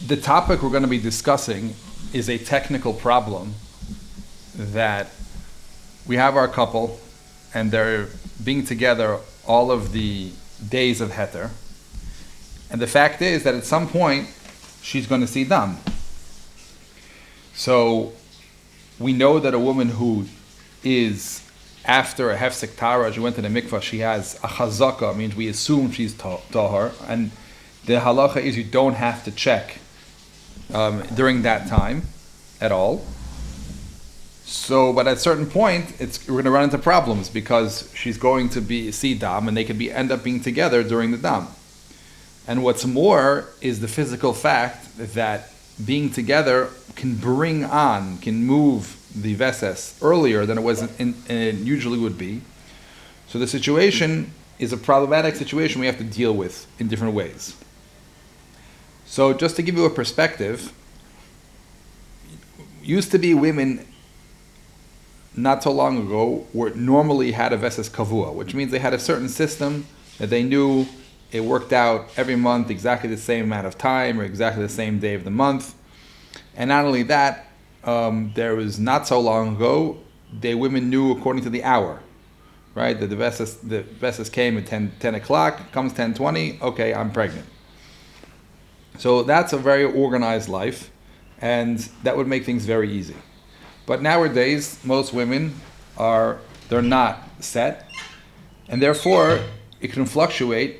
The topic we're going to be discussing is a technical problem that we have our couple and they're being together all of the days of Heter. And the fact is that at some point she's going to see Dam. So we know that a woman who is after a hefsek tara, she went to the mikvah, she has a chazaka, means we assume she's tahar, and the halacha is you don't have to check during that time at all. So, but at a certain point, we're going to run into problems because she's going to see dam, and they could end up being together during the dam. And what's more is the physical fact that being together can move the veses earlier than it usually would be. So the situation is a problematic situation we have to deal with in different ways. So just to give you a perspective, used to be women not so long ago normally had a veses kavua, which means they had a certain system that they knew it worked out every month exactly the same amount of time or exactly the same day of the month. And not only that, there was not so long ago, women knew according to the hour, right? That the veses came at 10 o'clock, comes 10:20, okay, I'm pregnant. So that's a very organized life, and that would make things very easy. But nowadays, most women they're not set, and therefore it can fluctuate,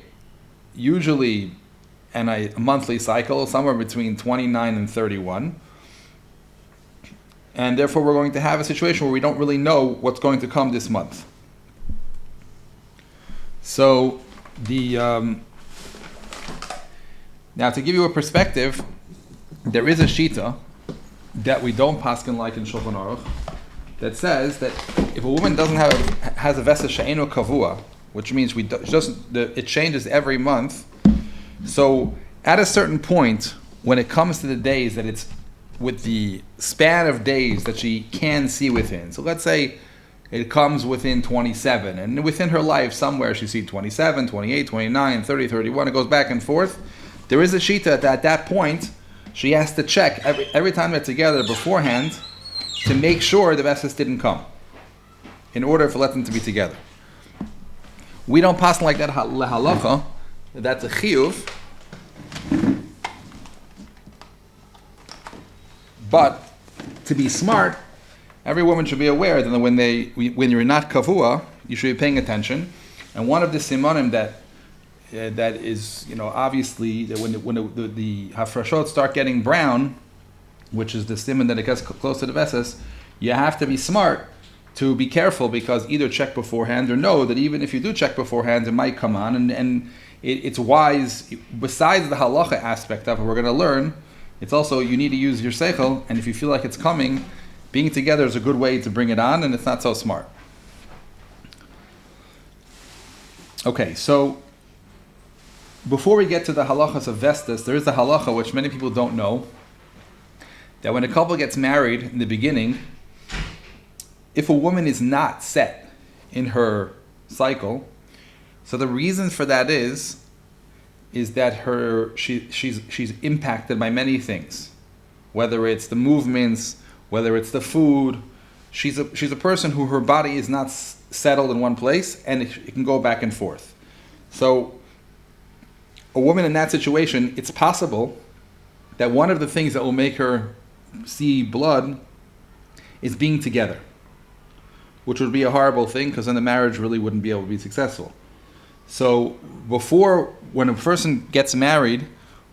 usually in a monthly cycle, somewhere between 29 and 31. And therefore we're going to have a situation where we don't really know what's going to come this month. So now to give you a perspective, there is a shita that we don't paskin like in Shulchan Aruch that says that if a woman has a veses she'eno kavua, which means it changes every month. So at a certain point, when it comes to the days that it's with the span of days that she can see within. So let's say it comes within 27, and within her life somewhere she sees 27, 28, 29, 30, 31, it goes back and forth. There is a shita that at that point she has to check every time they're together beforehand to make sure the veses didn't come in order for let them to be together. We don't pass like that halacha. That's a chiyuv. But to be smart, every woman should be aware that when you're not kavua, you should be paying attention. And one of the simanim that is, obviously that when the hafrashot start getting brown, which is the siman that it gets close to the veses, you have to be smart to be careful, because either check beforehand or know that even if you do check beforehand, it might come on, and it's wise. Besides the halacha aspect of it, we're going to learn. It's also, you need to use your seichel, and if you feel like it's coming, being together is a good way to bring it on, and it's not so smart. Okay, so before we get to the halachas of vestas, there is a halacha which many people don't know, that when a couple gets married in the beginning, if a woman is not set in her cycle, so the reason for that is that she's impacted by many things, whether it's the movements, whether it's the food. She's a person who her body is not settled in one place, and it can go back and forth. So a woman in that situation, it's possible that one of the things that will make her see blood is being together, which would be a horrible thing, because then the marriage really wouldn't be able to be successful. So when a person gets married,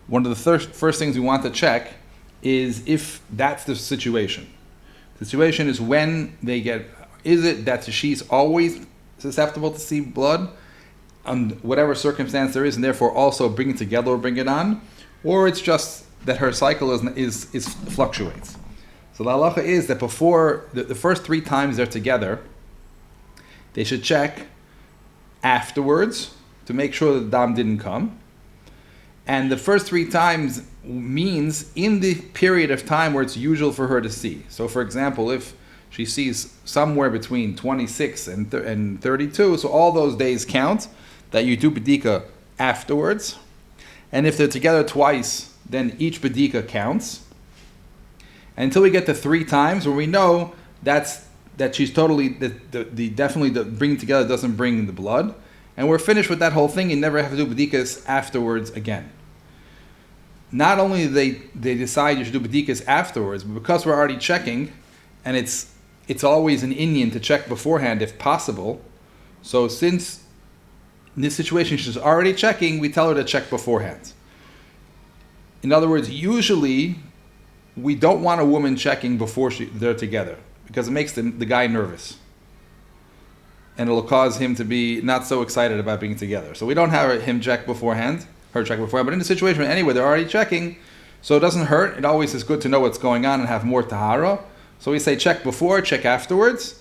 one of the first things we want to check is if that's the situation. The situation is is it that she's always susceptible to see blood, under whatever circumstance there is, and therefore also bring it together or bring it on, or it's just that her cycle is fluctuates. So the halacha is that before the first 3 times they're together, they should check afterwards to make sure that the dam didn't come. And the first 3 times means in the period of time where it's usual for her to see. So for example, if she sees somewhere between 26 and 32, so all those days count, that you do b'dika afterwards. And if they're together twice, then each bedika counts. And until we get to 3 times, where we know that she's totally definitely the bringing together doesn't bring the blood, and we're finished with that whole thing. You never have to do bedikas afterwards again. Not only do they decide you should do bedikas afterwards, but because we're already checking, and it's always an Indian to check beforehand if possible. So since in this situation she's already checking, we tell her to check beforehand. In other words, usually we don't want a woman checking before they're together because it makes the guy nervous. And it'll cause him to be not so excited about being together. So we don't have him check beforehand, her check beforehand. But in the situation, anyway, they're already checking, so it doesn't hurt. It always is good to know what's going on and have more tahara. So we say check before, check afterwards.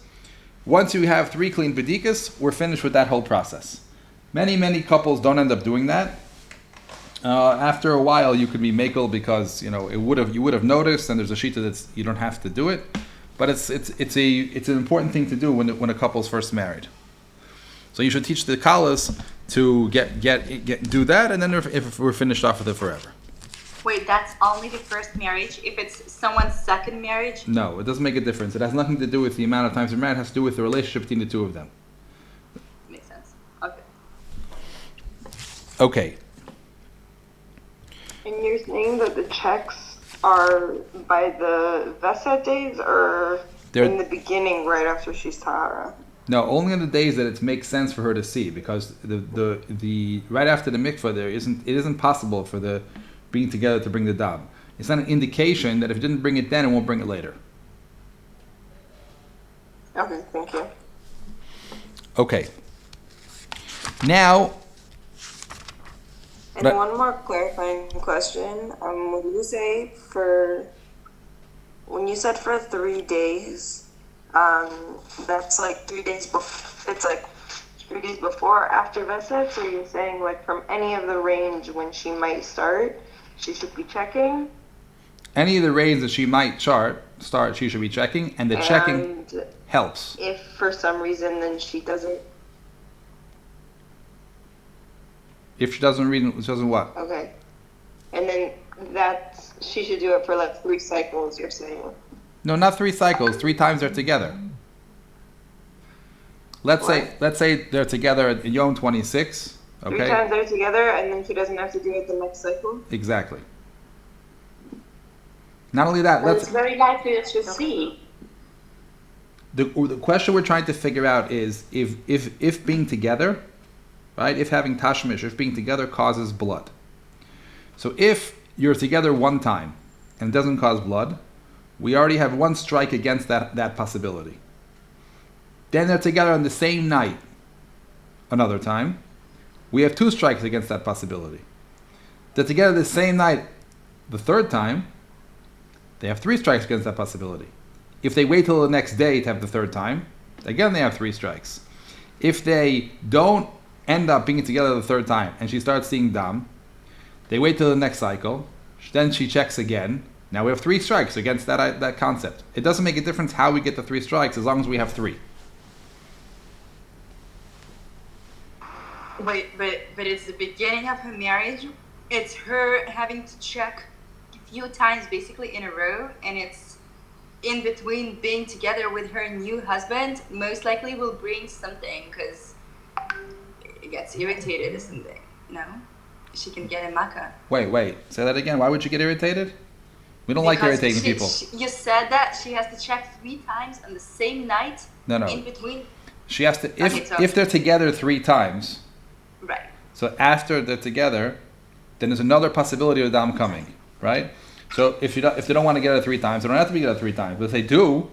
Once you have 3 clean bedikas, we're finished with that whole process. Many couples don't end up doing that. After a while, you could be makel because you would have noticed, and there's a shita that you don't have to do it. But it's an important thing to do when a couple's first married. So you should teach the kalas to do that, and then if we're finished off with it forever. Wait, that's only the first marriage? If it's someone's second marriage? No, it doesn't make a difference. It has nothing to do with the amount of times they're married. It has to do with the relationship between the two of them. Makes sense. Okay. Okay. And you're saying that the checks are by the Veset days or in the beginning right after she's Tahara? No, only on the days that it makes sense for her to see, because the right after the mikvah it isn't possible for the being together to bring the dam. It's not an indication that if it didn't bring it then, it won't bring it later. Okay, thank you. Okay. Now. And one more clarifying question. Would you say when you said for 3 days, that's like 3 days before, it's like 3 days before or after Veset? So you're saying like from any of the range when she might start, she should be checking? Any of the range that she might start, she should be checking, and checking helps. If for some reason then she doesn't. If she doesn't read, she doesn't what? Okay. And then she should do it for like 3 cycles, you're saying? No, not 3 cycles. 3 times they're together. Let's say they're together at Yom 26. Okay. 3 times they're together, and then she doesn't have to do it the next cycle? Exactly. Not only that, it's very likely that she'll see. The question we're trying to figure out is if being together, right? If having tashmish, if being together causes blood. So if you're together 1 time and it doesn't cause blood, we already have 1 strike against that possibility. Then they're together on the same night another time. We have 2 strikes against that possibility. They're together the same night the 3rd time. They have 3 strikes against that possibility. If they wait till the next day to have the 3rd time, again they have 3 strikes. If they don't end up being together the 3rd time and she starts seeing dam, they wait till the next cycle, then she checks again. Now we have 3 strikes against that concept. It doesn't make a difference how we get the 3 strikes as long as we have 3. Wait, but it's the beginning of her marriage. It's her having to check a few times basically in a row, and it's in between being together with her new husband. Most likely will bring something because it gets irritated or something. No? She can get a makkah. Wait. Say that again. Why would you get irritated? We don't like irritating people. You said that she has to check 3 times on the same night. No. In between. She has to if they're together 3 times. Right. So after they're together, then there's another possibility of dam coming, right? So if they don't want to get it 3 times, they don't have to be together 3 times. But if they do,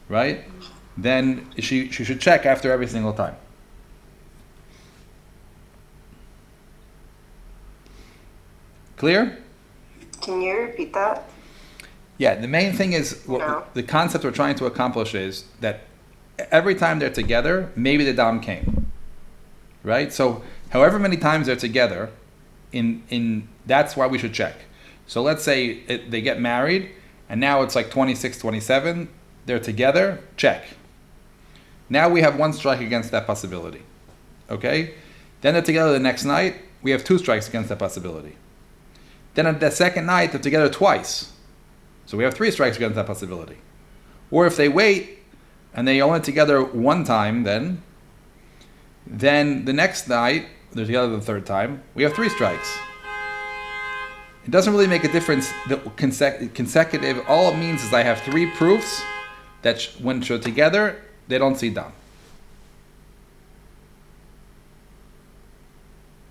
right, then she should check after every single time. Clear? Can you repeat that? Yeah, the main thing is, the concept we're trying to accomplish is that every time they're together, maybe the dam came, right? So however many times they're together, that's why we should check. So let's say they get married, and now it's like 26, 27, they're together, check. Now we have 1 strike against that possibility, okay? Then they're together the next night, we have 2 strikes against that possibility. then on the second night they're together twice. So we have 3 strikes against that possibility. Or if they wait and they only together one time, then the next night they're together the third time. We have 3 strikes. It doesn't really make a difference. The consecutive. All it means is I have 3 proofs that when they're together, they don't see dam.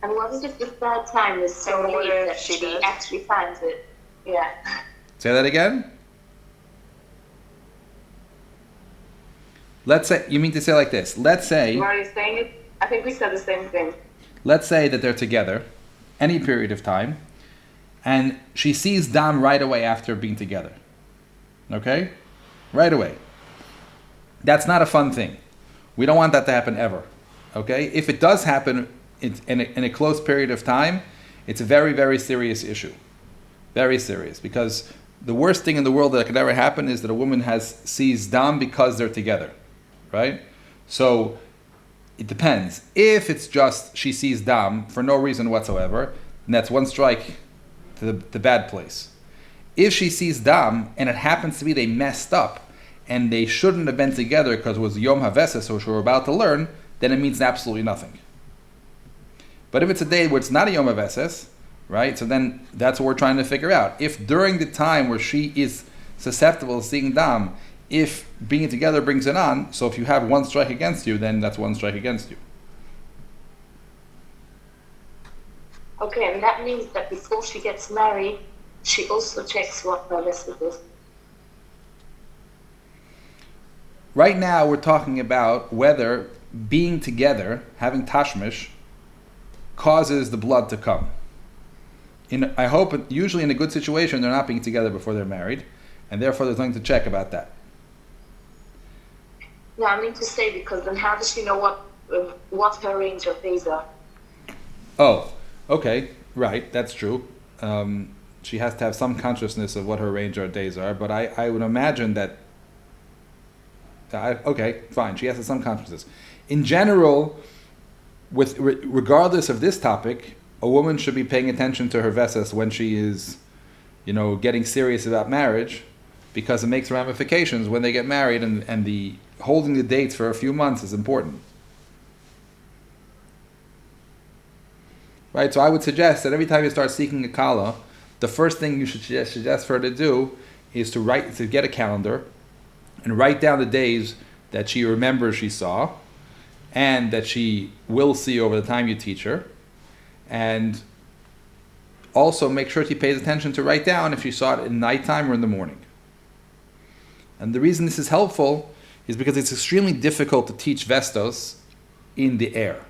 And what is if the third time is so And what late if that she she does? actually finds it? Yeah. Say that again. Let's say you mean to say like this. Let's say. What are you saying? It? I think we said the same thing. Let's say that they're together, any period of time, and she sees dam right away after being together. Okay? Right away. That's not a fun thing. We don't want that to happen ever. Okay? If it does happen in a close period of time, it's a very, very serious issue. Very serious. Because the worst thing in the world that could ever happen is that a woman sees dam because they're together. Right? So, it depends. If it's just she sees dam for no reason whatsoever, then that's 1 strike to the bad place. If she sees dam and it happens to be they messed up and they shouldn't have been together because it was Yom HaVeses, which we're about to learn, then it means absolutely nothing. But if it's a day where it's not a Yom HaVeses, right, so then that's what we're trying to figure out. If during the time where she is susceptible to seeing dam, if being together brings it on, so if you have 1 strike against you, then that's 1 strike against you. Okay, and that means that before she gets married, she also checks what her vessel is. Right now, we're talking about whether being together, having tashmish, causes the blood to come. I hope, usually in a good situation, they're not being together before they're married, and therefore there's nothing to check about that. No, I mean to say, because then how does she know what her range of days are? Oh, okay, right, that's true. She has to have some consciousness of what her range of days are, but I would imagine that. Okay, fine. She has to have some consciousness. In general, regardless of this topic, a woman should be paying attention to her vesas when she is, getting serious about marriage, because it makes ramifications when they get married, and the holding the dates for a few months is important. Right, so I would suggest that every time you start seeking a kala, the first thing you should suggest for her to do is to get a calendar and write down the days that she remembers she saw and that she will see over the time you teach her. And also make sure she pays attention to write down if she saw it in nighttime or in the morning. And the reason this is helpful is because it's extremely difficult to teach Vestos in the air.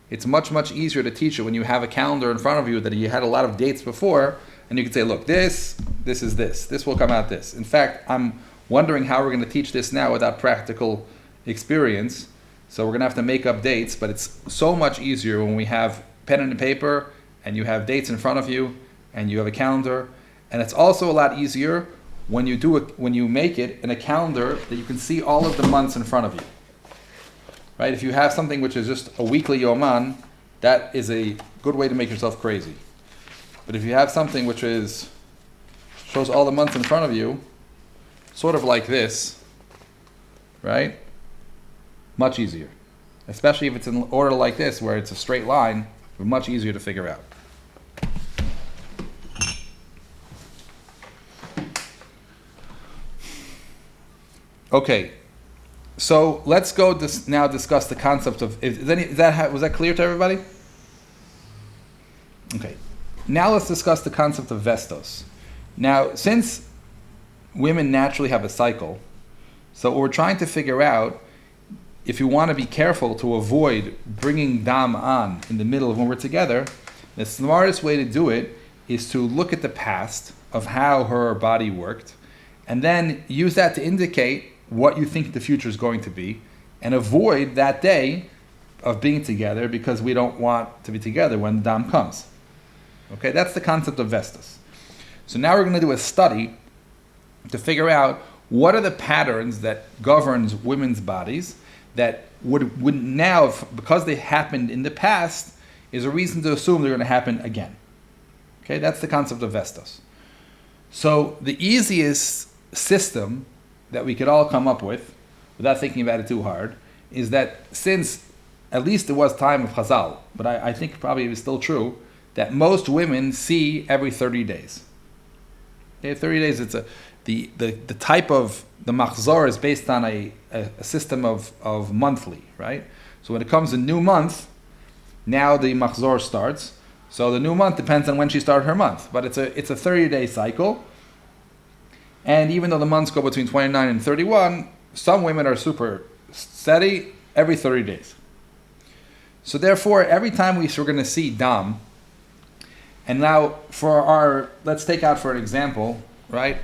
It's much, much easier to teach it when you have a calendar in front of you that you had a lot of dates before, and you can say, look, this is this. This will come out this. In fact, I'm wondering how we're going to teach this now without practical experience. So we're going to have to make up dates, but it's so much easier when we have pen and paper, and you have dates in front of you, and you have a calendar. And it's also a lot easier when you make it in a calendar that you can see all of the months in front of you. Right? If you have something which is just a weekly yoman, that is a good way to make yourself crazy. But if you have something which shows all the months in front of you, sort of like this, right? Much easier. Especially if it's in order like this, where it's a straight line, much easier to figure out. Okay, so let's go now discuss the concept of. Was that clear to everybody? Okay, now let's discuss the concept of vestos. Now, since women naturally have a cycle, so what we're trying to figure out, if you want to be careful to avoid bringing dam on in the middle of when we're together, the smartest way to do it is to look at the past of how her body worked, and then use that to indicate what you think the future is going to be, and avoid that day of being together because we don't want to be together when the dam comes. Okay, that's the concept of vestas. So now we're going to do a study to figure out what are the patterns that governs women's bodies that would now, because they happened in the past, is a reason to assume they're going to happen again. Okay, that's the concept of Vestos. So the easiest system that we could all come up with, without thinking about it too hard, is that since at least it was time of Chazal, but I think probably it is still true, that most women see every 30 days. Okay, 30 days, the type of the machzor is based on a system of monthly, right? So when it comes a new month, now the machzor starts. So the new month depends on when she started her month, but it's a 30-day cycle. And even though the months go between 29 and 31, some women are super steady every 30 days. So therefore, every time we're going to see dam, and now let's take out for an example, right?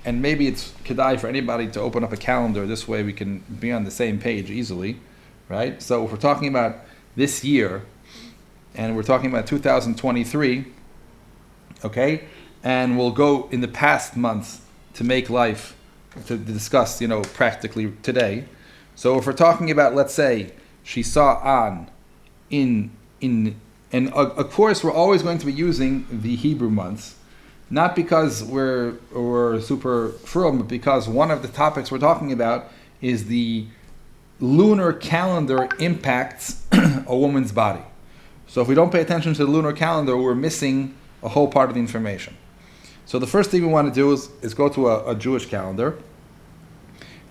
And maybe it's kedai for anybody to open up a calendar. This way we can be on the same page easily, right? So if we're talking about this year, and we're talking about 2023, okay? And we'll go in the past months to make life, to discuss, practically today. So if we're talking about, let's say, she saw on and of course we're always going to be using the Hebrew months, not because we're super frum, but because one of the topics we're talking about is the lunar calendar impacts a woman's body. So if we don't pay attention to the lunar calendar, we're missing a whole part of the information. So the first thing we want to do is go to a Jewish calendar.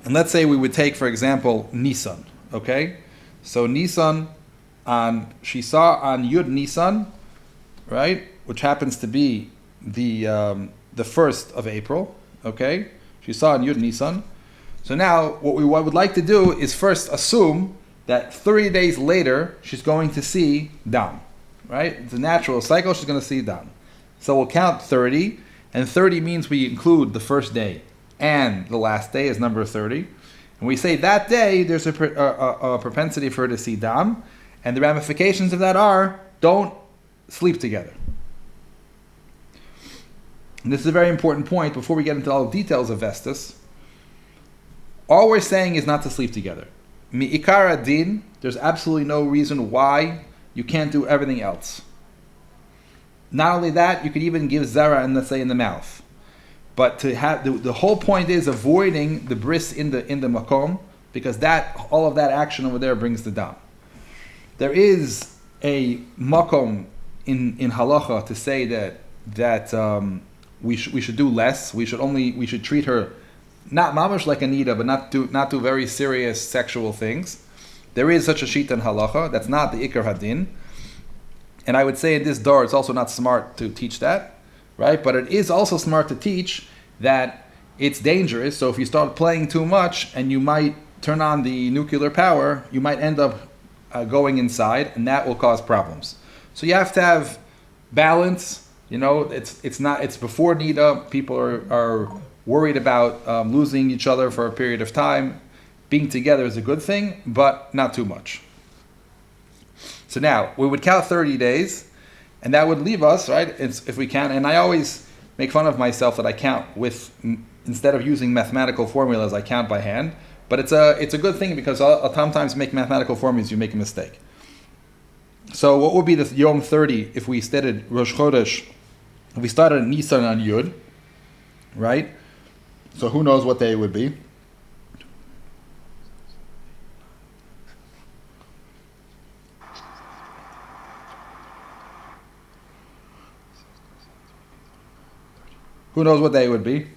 And let's say we would take, for example, Nisan. Okay? So Nisan, she saw on Yud Nisan, right? Which happens to be the 1st of April. Okay? She saw on Yud Nisan. So now what we would like to do is first assume that 30 days later, she's going to see Dam, right? It's a natural cycle, she's going to see Dam. So we'll count 30, and 30 means we include the first day and the last day as number 30. And we say that day, there's a propensity for her to see Dam, and the ramifications of that are, don't sleep together. And this is a very important point before we get into all the details of Vestas. All we're saying is not to sleep together. Mi'ikar adin, there's absolutely no reason why you can't do everything else. Not only that, you could even give zera and let's say in the mouth. But to have the whole point is avoiding the bris in the makom, because all of that action over there brings the dam. There is a makom in halacha to say that we should do less. We should treat her not mamash like a nida, but not do very serious sexual things. There is such a shita in halacha. That's not the ikar hadin. And I would say in this door, it's also not smart to teach that, right? But it is also smart to teach that it's dangerous. So if you start playing too much and you might turn on the nuclear power, you might end up going inside, and that will cause problems. So you have to have balance. It's before nida. People are worried about losing each other for a period of time. Being together is a good thing, but not too much. So now, we would count 30 days, and that would leave us, right, if we can, and I always make fun of myself that I count instead of using mathematical formulas, I count by hand, but it's a good thing because I'll sometimes make mathematical formulas, you make a mistake. So what would be the Yom 30 if we started Rosh Chodesh, if we started Nisan on Yud, right? So who knows what day it would be? Who knows what day it would be?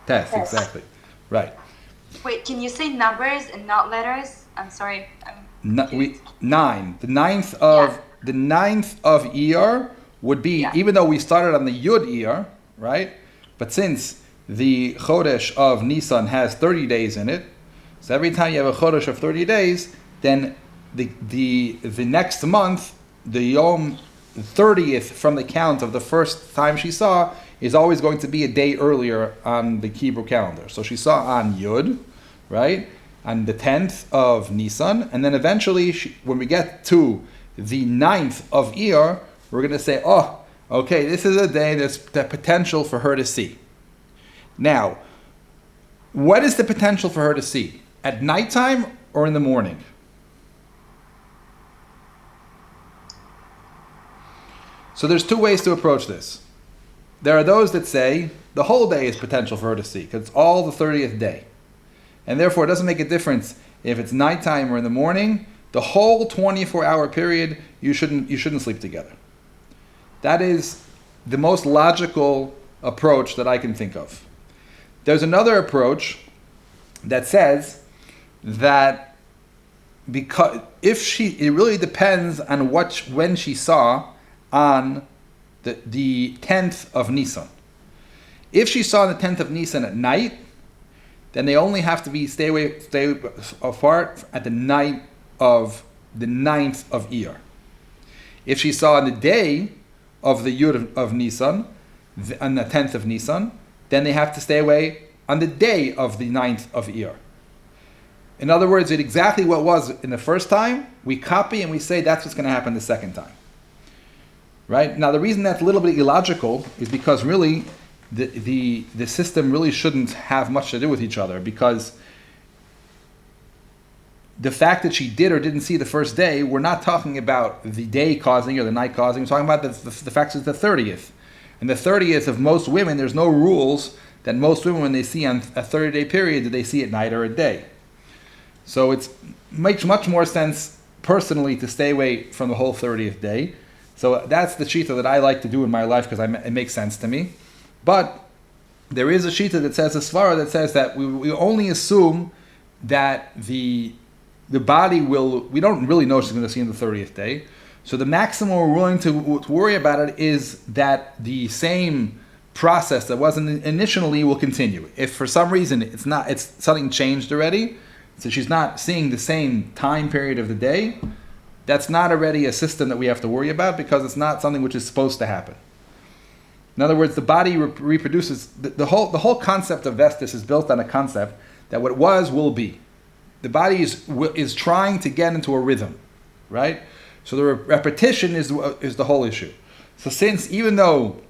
Test, exactly. Right. Wait, can you say numbers and not letters? I'm sorry. 9. The ninth of Iyar would be, even though we started on the Yud Iyar, right? But since the Chodesh of Nisan has 30 days in it, so every time you have a Chodesh of 30 days, then the next month, the Yom 30th from the count of the first time she saw is always going to be a day earlier on the Hebrew calendar. So she saw on Yud, right, on the 10th of Nisan, and then eventually, when we get to the 9th of Iyar, we're going to say, oh, okay, this is a day there's the potential for her to see. Now, what is the potential for her to see? At nighttime or in the morning? So there's two ways to approach this. There are those that say the whole day is potential for her to see, because it's all the 30th day. And therefore it doesn't make a difference if it's nighttime or in the morning. The whole 24-hour period, you shouldn't sleep together. That is the most logical approach that I can think of. There's another approach that says that because it really depends on when she saw on the 10th of Nisan. If she saw on the 10th of Nisan at night, then they only have to stay apart at the night of the 9th of Iyar. If she saw on the day of the Yud of Nisan, on the 10th of Nisan, then they have to stay away on the day of the 9th of Iyar. In other words, it's exactly what was in the first time, we copy and we say that's what's going to happen the second time. Right? Now the reason that's a little bit illogical is because really the system really shouldn't have much to do with each other, because the fact that she did or didn't see the first day, we're not talking about the day causing or the night causing, we're talking about the fact that it's the 30th. And the 30th of most women, there's no rules that most women, when they see on a 30-day period, do they see at night or at day. So it makes much more sense personally to stay away from the whole 30th day. So that's the shita that I like to do in my life because it makes sense to me. But there is a shita that says, a svara that says that we only assume that the body we don't really know she's going to see on the 30th day. So the maximum we're willing to worry about it is that the same process that wasn't initially will continue. If for some reason it's something changed already, so she's not seeing the same time period of the day, that's not already a system that we have to worry about, because it's not something which is supposed to happen. In other words, the body reproduces. The whole concept of Vestis is built on a concept that what was will be. The body is trying to get into a rhythm, right? So the repetition is the whole issue. So since even though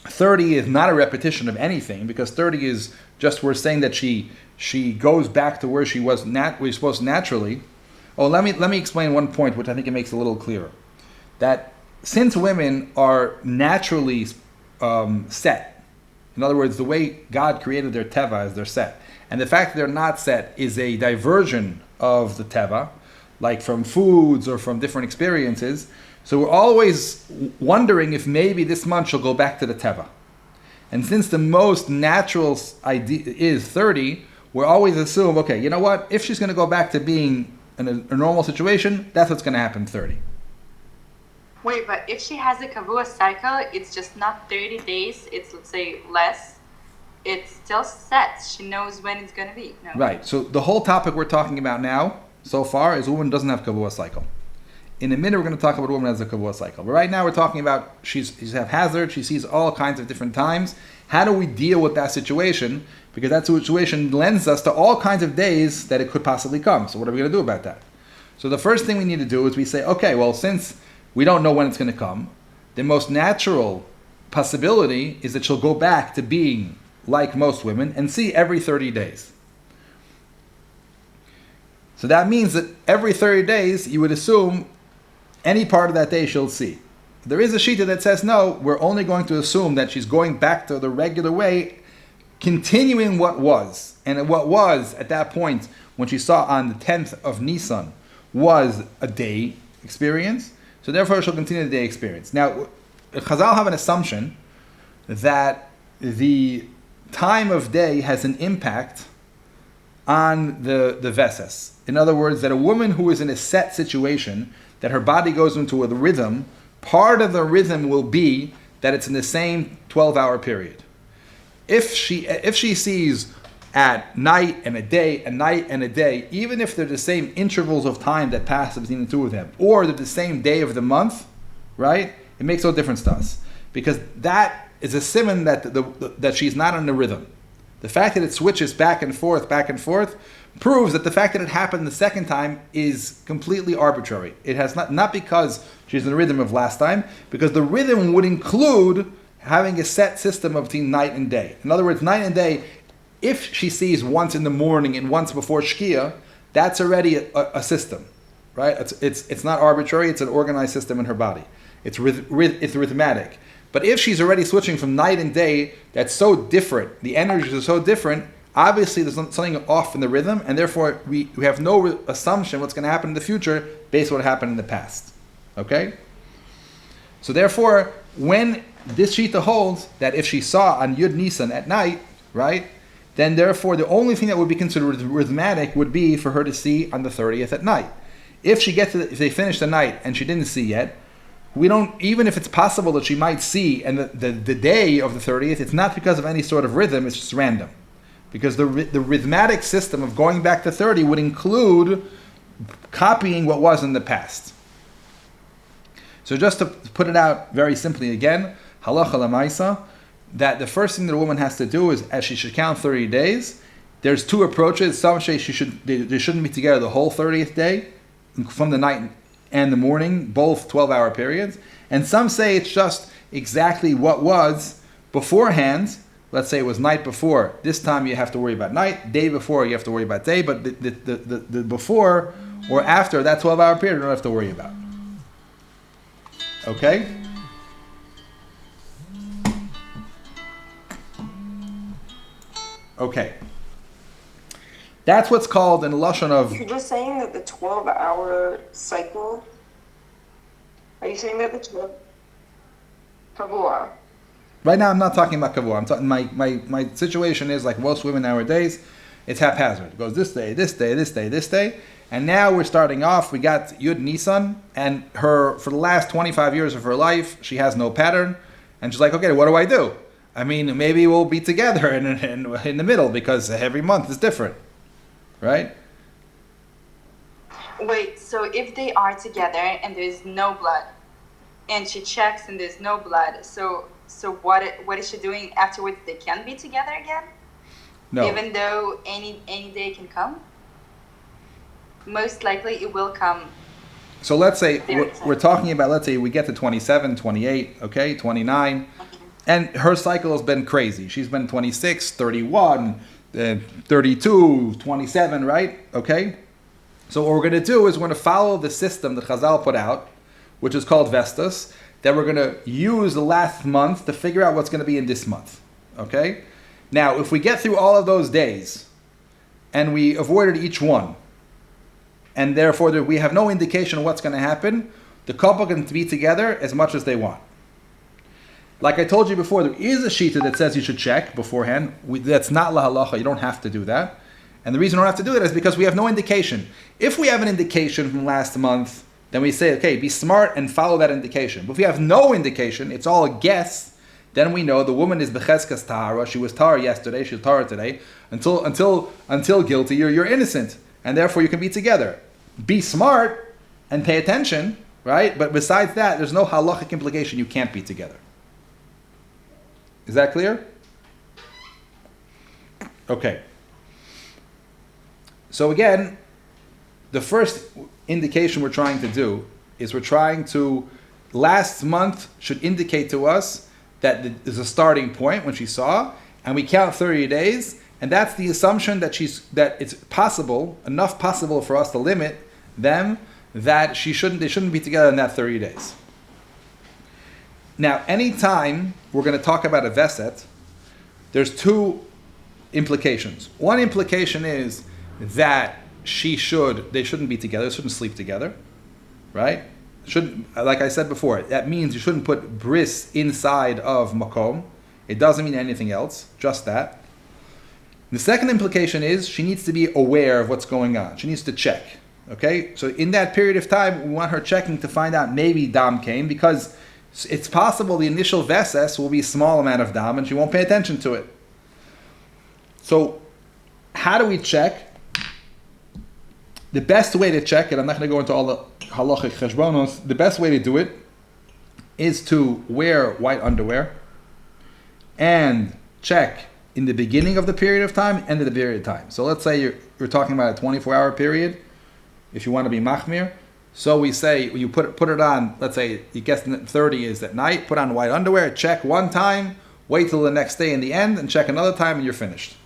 30 is not a repetition of anything, because 30 is just, we're saying that she goes back to where she was supposed naturally. Oh, let me explain one point which I think it makes a little clearer. That since women are naturally set, in other words, the way God created their teva is they're set, and the fact that they're not set is a diversion of the teva, like from foods or from different experiences. So we're always wondering if maybe this month she'll go back to the teva. And since the most natural idea is 30, we always assume, okay, you know what? If she's going to go back to being in a normal situation, that's what's going to happen 30. Wait, but if she has a kavua cycle, it's just not 30 days, it's, let's say, less. It's still set. She knows when it's going to be. No? Right. So the whole topic we're talking about now, so far, is a woman doesn't have kavua cycle. In a minute, we're going to talk about a woman that has a kavua cycle. But right now, we're talking about she's haphazard. She sees all kinds of different times. How do we deal with that situation? Because that situation lends us to all kinds of days that it could possibly come. So what are we going to do about that? So the first thing we need to do is we say, okay, well, since we don't know when it's going to come, the most natural possibility is that she'll go back to being like most women and see every 30 days. So that means that every 30 days, you would assume any part of that day she'll see. There is a shita that says, no, we're only going to assume that she's going back to the regular way, continuing what was. And what was at that point, when she saw on the 10th of Nisan, was a day experience. So therefore, she'll continue the day experience. Now, Chazal have an assumption that the time of day has an impact on the veses. In other words, that a woman who is in a set situation, that her body goes into a rhythm, part of the rhythm will be that it's in the same 12-hour period. If she sees at night and a day, a night and a day, even if they're the same intervals of time that pass between the two of them, or they're the same day of the month, right? It makes no difference to us, because that is a siman that she's not on the rhythm. The fact that it switches back and forth, proves that the fact that it happened the second time is completely arbitrary. It has not because she's in the rhythm of last time, because the rhythm would include having a set system between night and day. In other words, night and day, if she sees once in the morning and once before Shkia, that's already a system, right? It's not arbitrary, it's an organized system in her body. It's rhythmatic. But if she's already switching from night and day, that's so different. The energies are so different. Obviously, there's something off in the rhythm, and therefore we have no assumption what's going to happen in the future based on what happened in the past. Okay? So therefore, when this Shita holds that if she saw on Yud Nisan at night, right, then therefore the only thing that would be considered rhythmatic would be for her to see on the 30th at night. If if they finish the night and she didn't see yet, we don't, even if it's possible that she might see and the day of the 30th, it's not because of any sort of rhythm, it's just random. Because the rhythmatic system of going back to 30 would include copying what was in the past. So just to put it out very simply again, halacha lemaisa, that the first thing that a woman has to do is, as she should count 30 days, there's two approaches. Some say they shouldn't be together the whole 30th day, from the night and the morning, both 12-hour periods. And some say it's just exactly what was beforehand. Let's say it was night before. This time you have to worry about night. Day before you have to worry about day. But the before or after that 12-hour period you don't have to worry about. Okay? Okay. That's what's called in Lashon of... You're just saying that the 12-hour cycle... Are you saying that the 12... Kavua. Right now I'm not talking about Kavua. I'm talking... My situation is like most women nowadays, it's haphazard. It goes this day, this day, this day, this day. And now we're starting off, we got Yud Nisan, and her, for the last 25 years of her life, she has no pattern. And she's like, okay, what do I do? I mean, maybe we'll be together in the middle because every month is different. Right? Wait, so if they are together and there's no blood, and she checks and there's no blood, so what is she doing afterwards? They can be together again? No. Even though any day can come? Most likely it will come. So let's say we're talking about, let's say we get to 27, 28, okay, 29, and her cycle has been crazy. She's been 26, 31, 32, 27, right? Okay? So what we're going to do is we're going to follow the system that Chazal put out, which is called Vestas, that we're going to use the last month to figure out what's going to be in this month. Okay? Now, if we get through all of those days, and we avoided each one, and therefore we have no indication of what's going to happen, the couple can be together as much as they want. Like I told you before, there is a shita that says you should check beforehand. That's not la halacha. You don't have to do that. And the reason we don't have to do it is because we have no indication. If we have an indication from last month, then we say, okay, be smart and follow that indication. But if we have no indication, it's all a guess, then we know the woman is becheskas tahara. She was tahara yesterday, she's tahara today. Until guilty, you're innocent. And therefore you can be together. Be smart and pay attention, right? But besides that, there's no halachic implication you can't be together. Is that clear? Okay. So again, the first indication we're trying to do is last month should indicate to us that there's a starting point when she saw, and we count 30 days, and that's the assumption that it's possible, enough possible for us to limit them, that they shouldn't be together in that 30 days. Now, anytime we're going to talk about a Veset, there's two implications. One implication is that they shouldn't be together, shouldn't sleep together, right? Like I said before, that means you shouldn't put bris inside of makom. It doesn't mean anything else, just that. The second implication is she needs to be aware of what's going on. She needs to check, okay? So in that period of time, we want her checking to find out maybe dam came, because it's possible the initial veses will be a small amount of dam and she won't pay attention to it. So how do we check? The best way to check it, I'm not going to go into all the halachic cheshbonos, the best way to do it is to wear white underwear and check in the beginning of the period of time and at the period of time. So let's say you're talking about a 24-hour period, if you want to be machmir. So we say you put it on, let's say you guess 30 is at night, put on white underwear, check one time, wait till the next day in the end, and check another time, and you're finished.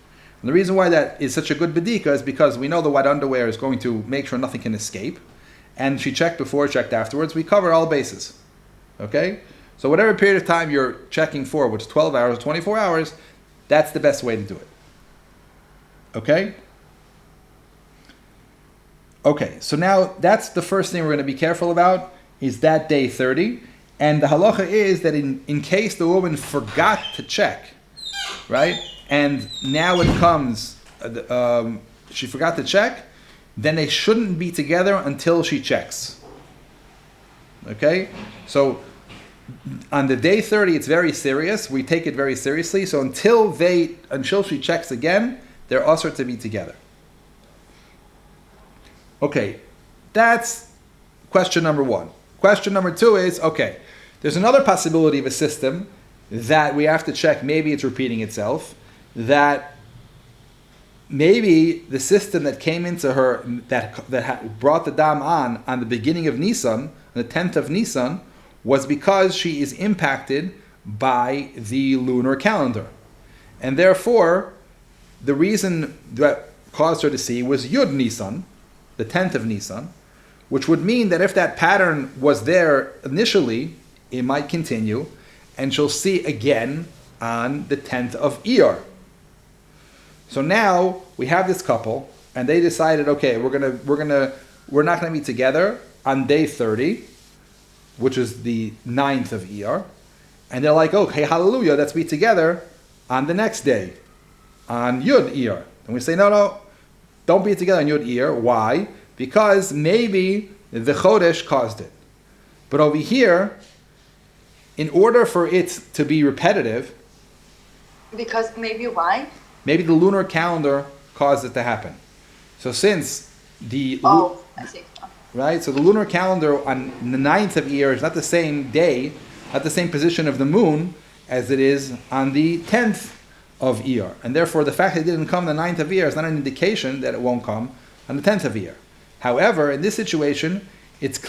And the reason why that is such a good bedika is because we know the white underwear is going to make sure nothing can escape. And she checked before, checked afterwards. We covered all bases. Okay? So whatever period of time you're checking for, which is 12 hours, 24 hours, that's the best way to do it. Okay? Okay, so now that's the first thing we're going to be careful about, is that day 30. And the halacha is that in case the woman forgot to check, right? And now it comes, she forgot to check, then they shouldn't be together until she checks. Okay? So on the day 30, it's very serious. We take it very seriously. So until she checks again, they're also to be together. Okay, that's question number one. Question number two is, okay, there's another possibility of a system that we have to check, maybe it's repeating itself, that maybe the system that came into her, that brought the dam on the beginning of Nisan, on the 10th of Nisan, was because she is impacted by the lunar calendar. And therefore, the reason that caused her to see was Yud Nisan, the 10th of Nisan, which would mean that if that pattern was there initially, it might continue, and she'll see again on the 10th of Iyar. So now we have this couple, and they decided, okay, we're not gonna be together on day 30, which is the 9th of Iyar, and they're like, okay, hallelujah, let's be together on the next day, on Yud Iyar. And we say, no, don't be together on Yud Iyar. Why? Because maybe the Chodesh caused it. But over here, in order for it to be repetitive, Because maybe why? maybe the lunar calendar caused it to happen. So since I see. right, so the lunar calendar on the 9th of Iyar is not the same day, not the same position of the moon as it is on the 10th of Iyar. And therefore, the fact that it didn't come on the 9th of Iyar is not an indication that it won't come on the 10th of Iyar. However, in this situation, it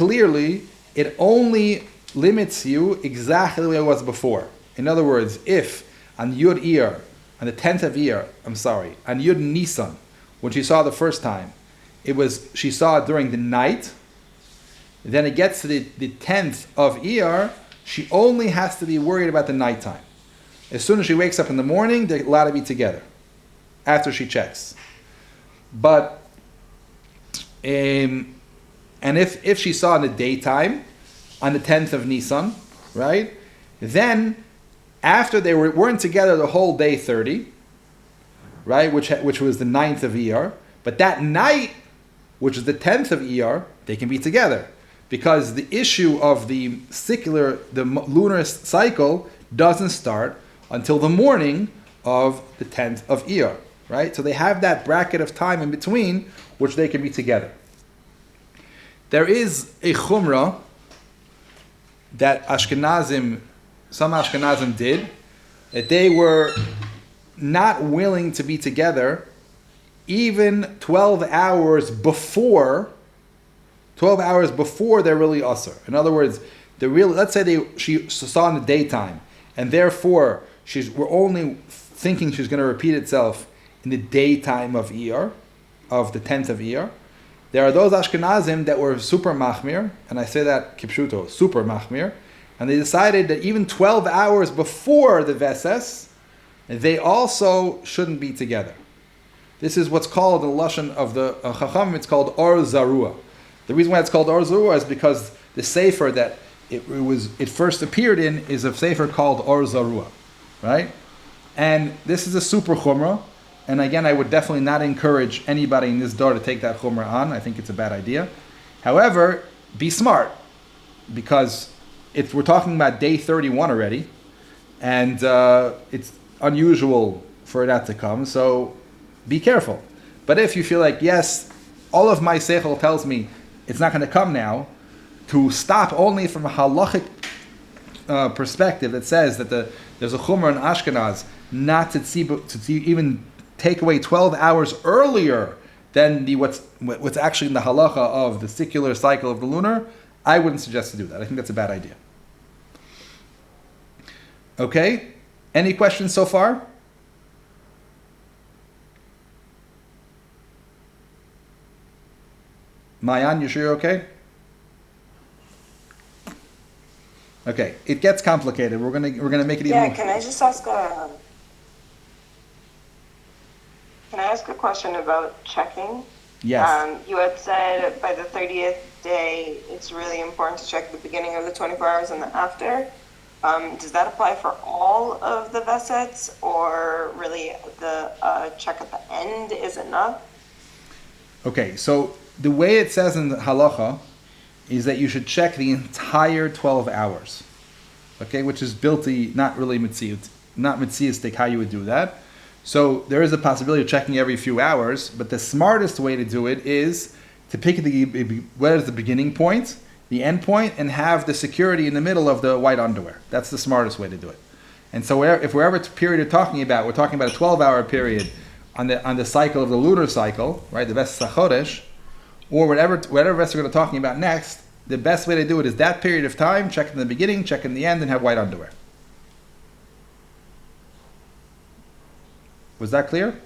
only limits you exactly the way it was before. In other words, if on Yud Iyar, on the 10th of Iyar, on Yud Nisan, when she saw the first time, she saw it during the night, then it gets to the 10th of Iyar, she only has to be worried about the nighttime. As soon as she wakes up in the morning, they're allowed to be together, after she checks. But, and if she saw in the daytime, on the 10th of Nisan, right, then after they weren't together the whole day 30, right, which was the 9th of Iyar, but that night, which is the 10th of Iyar, they can be together. Because the issue of the lunar cycle doesn't start until the morning of the 10th of Iyar, right? So they have that bracket of time in between, which they can be together. There is a chumrah that some Ashkenazim did, that they were not willing to be together even 12 hours before they're really usher. In other words, let's say she saw in the daytime, and therefore we're only thinking she's going to repeat itself in the daytime of Iyar, of the 10th of Iyar. There are those Ashkenazim that were super machmir, and I say that kipshuto, super machmir, and they decided that even 12 hours before the Veses, they also shouldn't be together. This is what's called, the lashon of the Chacham, it's called Or Zarua. The reason why it's called Or Zarua is because the sefer that it first appeared in is a sefer called Or Zarua, right? And this is a super chumrah, and again, I would definitely not encourage anybody in this door to take that chumrah on. I think it's a bad idea. However, be smart, because we're talking about day 31 already, and it's unusual for that to come, so be careful. But if you feel like, yes, all of my seichel tells me it's not going to come now, to stop only from a halachic perspective that says that there's a chumrah in Ashkenaz not to even take away 12 hours earlier than what's actually in the halacha of the secular cycle of the lunar, I wouldn't suggest to do that. I think that's a bad idea. Okay? Any questions so far? Mayan, you sure you're okay? Okay, it gets complicated. We're gonna make it even Yeah, more. can I just ask can I ask a question about checking? Yes. You had said by the 30th day, it's really important to check the beginning of the 24 hours and the after. Does that apply for all of the vesets, or really the check at the end is enough? Okay, so the way it says in the halacha is that you should check the entire 12 hours. Okay, which is bilti, not really mitziyut, not mitziyistic how you would do that. So there is a possibility of checking every few hours, but the smartest way to do it is to pick what is the beginning point, the end point, and have the security in the middle of the white underwear. That's the smartest way to do it. And so if wherever period you're talking about, we're talking about a 12-hour period on the cycle of the lunar cycle, right, the Vestes HaChodesh, or whatever rest we're going to talking about next, the best way to do it is that period of time, check in the beginning, check in the end, and have white underwear. Was that clear?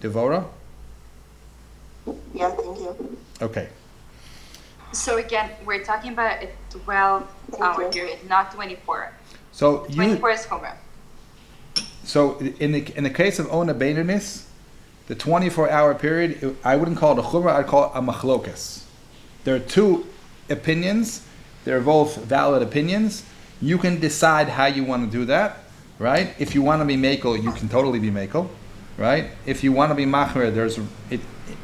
Devora? Yeah, thank you. Okay. So again, we're talking about a 12-hour you. period, not 24. So 24 is Chumrah. So in the case of Ona Beinanis, the 24-hour period, I wouldn't call it a chumrah, I'd call it a machlokas. There are two opinions. They're both valid opinions. You can decide how you want to do that, right? If you want to be makel, you can totally be makel, right? If you want to be machmer,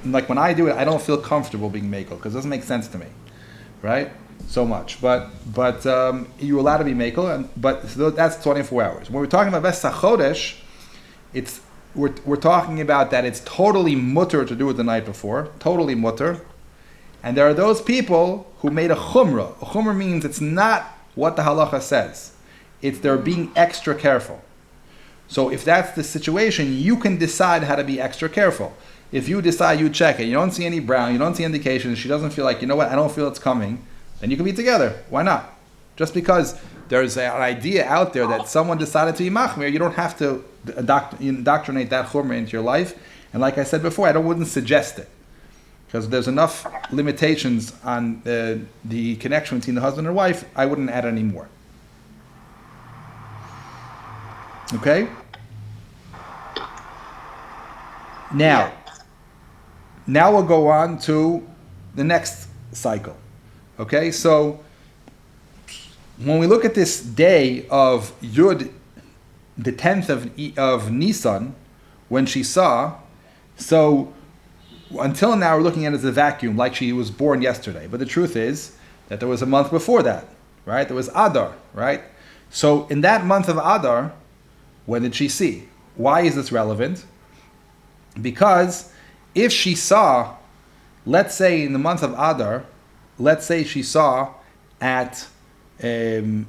like when I do it, I don't feel comfortable being makel because it doesn't make sense to me, right? So much, but you're allowed to be makel, so that's 24 hours. When we're talking about Vestes HaChodesh, we're talking about that it's totally mutter to do it the night before, totally mutter. And there are those people who made a chumrah. A chumrah means it's not what the halacha says. It's they're being extra careful. So if that's the situation, you can decide how to be extra careful. If you decide you check it, you don't see any brown, you don't see indications, she doesn't feel like, you know what, I don't feel it's coming, then you can be together. Why not? Just because there's an idea out there that someone decided to be machmir, you don't have to indoctrinate that chumrah into your life. And like I said before, wouldn't suggest it. Because there's enough limitations on the connection between the husband and wife, I wouldn't add any more. Okay? Now we'll go on to the next cycle. Okay, so when we look at this day of Yud, the 10th of Nisan, when she saw, so until now we're looking at it as a vacuum, like she was born yesterday. But the truth is that there was a month before that, right? There was Adar, right? So in that month of Adar, when did she see? Why is this relevant? Because if she saw, let's say in the month of Adar, let's say she saw at the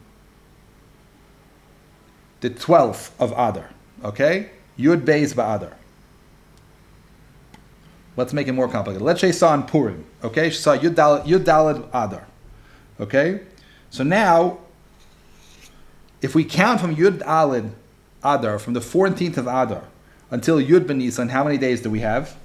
12th of Adar, okay? Yud Beis Ba'adar. Let's make it more complicated. Let's say she saw in Purim, okay? She saw Yud Daled Adar, okay? So now, if we count from Yud Daled Adar, from the 14th of Adar, until Yud Ben Nisan, how many days do we have?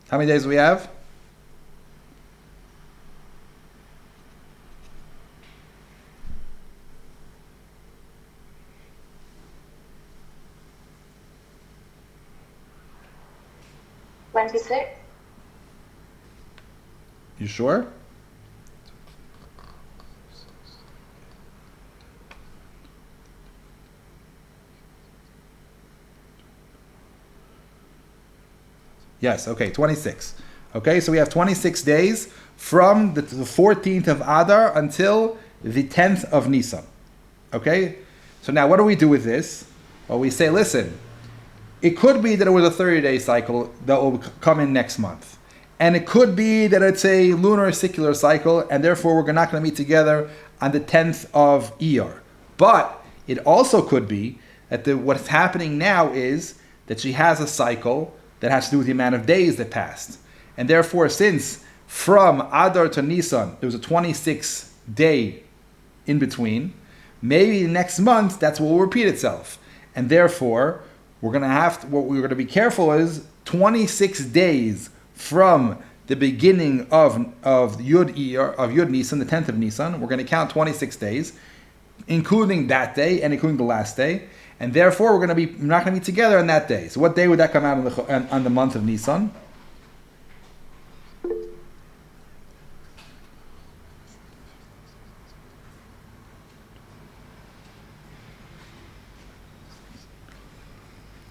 How many days do we have? You sure? Yes, okay, 26. Okay, so we have 26 days from the 14th of Adar until the 10th of Nisan. Okay? So now what do we do with this? Well, we say, listen, it could be that it was a 30-day cycle that will come in next month. And it could be that it's a lunar secular cycle, and therefore we're not going to meet together on the 10th of Iyar. But it also could be that what's happening now is that she has a cycle that has to do with the amount of days that passed. And therefore, since from Adar to Nisan, there was a 26 day in between, maybe next month that's what will repeat itself. And therefore, what we're going to be careful is 26 days from the beginning of Yud Nisan, the 10th of Nisan. We're going to count 26 days, including that day and including the last day. And therefore, we're not going to be together on that day. So what day would that come out on the month of Nisan?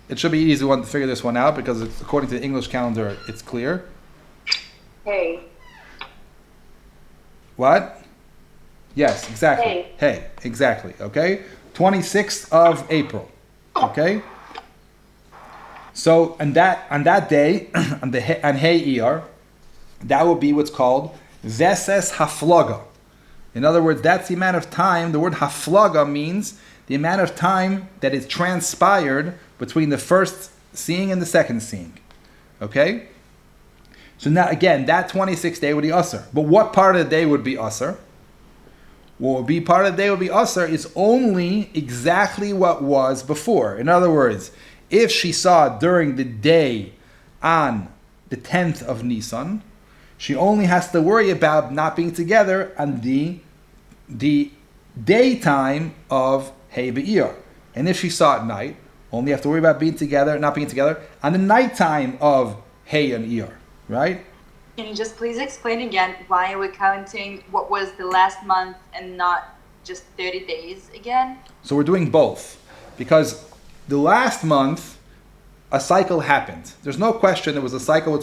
It should be easy one to figure this one out because according to the English calendar, it's clear. Hey. What? Yes, exactly. Hey, exactly. Okay? 26th of April. Okay? So, on that day, on Hey Iyar, that will be what's called Veses Haflaga. In other words, that's the amount of time, the word Haflaga means the amount of time that is transpired between the first seeing and the second seeing. Okay? So now, again, that 26th day would be Asr. But what part of the day would be Asr? What would be part of the day would be Asr is only exactly what was before. In other words, if she saw during the day on the 10th of Nisan, she only has to worry about not being together on the daytime of Hey Be'iyar. And if she saw at night, only have to worry about not being together on the nighttime of Hey and Iyar. Right? Can you just please explain again why we're counting what was the last month and not just 30 days again? So we're doing both. Because the last month, a cycle happened. There's no question there was a cycle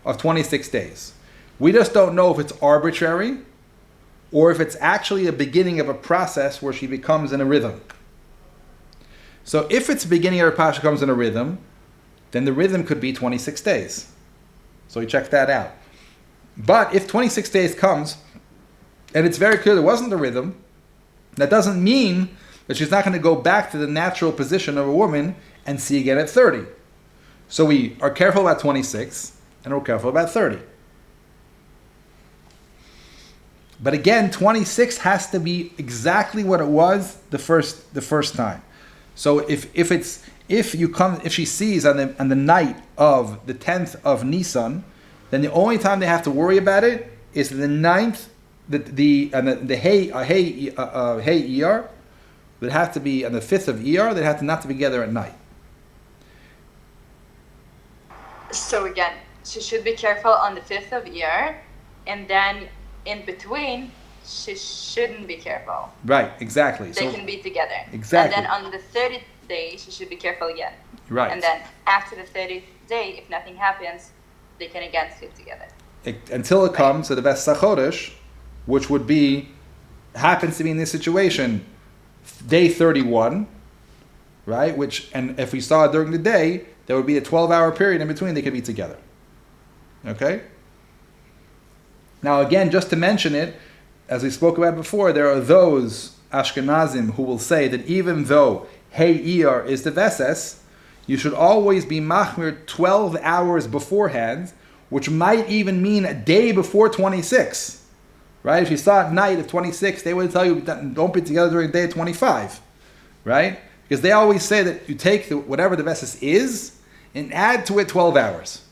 of 26 days. We just don't know if it's arbitrary or if it's actually a beginning of a process where she becomes in a rhythm. So if it's the beginning of a process becomes in a rhythm, then the rhythm could be 26 days. So we check that out. But if 26 days comes, and it's very clear there wasn't a rhythm, that doesn't mean that she's not going to go back to the natural position of a woman and see again at 30. So we are careful about 26, and we're careful about 30. But again, 26 has to be exactly what it was the first time. So if she sees on the night of the 10th of Nisan, then the only time they have to worry about it is the 9th, the Hey Iyar. Would have to be on the 5th of Iyar. They'd have to not to be together at night. So again, she should be careful on the 5th of Iyar, and then in between, she shouldn't be careful. Right, exactly. They can be together. Exactly. And then on the 30th day, she should be careful again. Right. And then after the 30th day, if nothing happens, they can again sleep together. Until it comes to the Ves Sachodesh, which happens to be in this situation, day 31, right? And if we saw it during the day, there would be a 12-hour period in between they could be together. Okay? Now again, just to mention it, as we spoke about before, there are those Ashkenazim who will say that even though Hey Iyar is the Veses, you should always be machmir 12 hours beforehand, which might even mean a day before 26. Right? If you saw at night of 26, they would tell you don't be together during the day of 25. Right? Because they always say that you take whatever the Veses is and add to it 12 hours.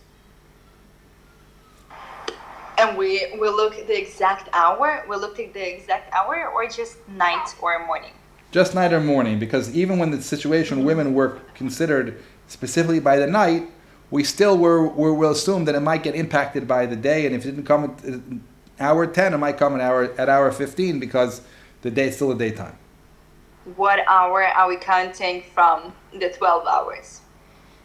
And we will look at the exact hour? We'll look at the exact hour or just night or morning? Just night or morning, because even when the situation women were considered specifically by the night, we still will assume that it might get impacted by the day, and if it didn't come at hour 10, it might come at hour 15 because the day is still a daytime. What hour are we counting from the 12 hours?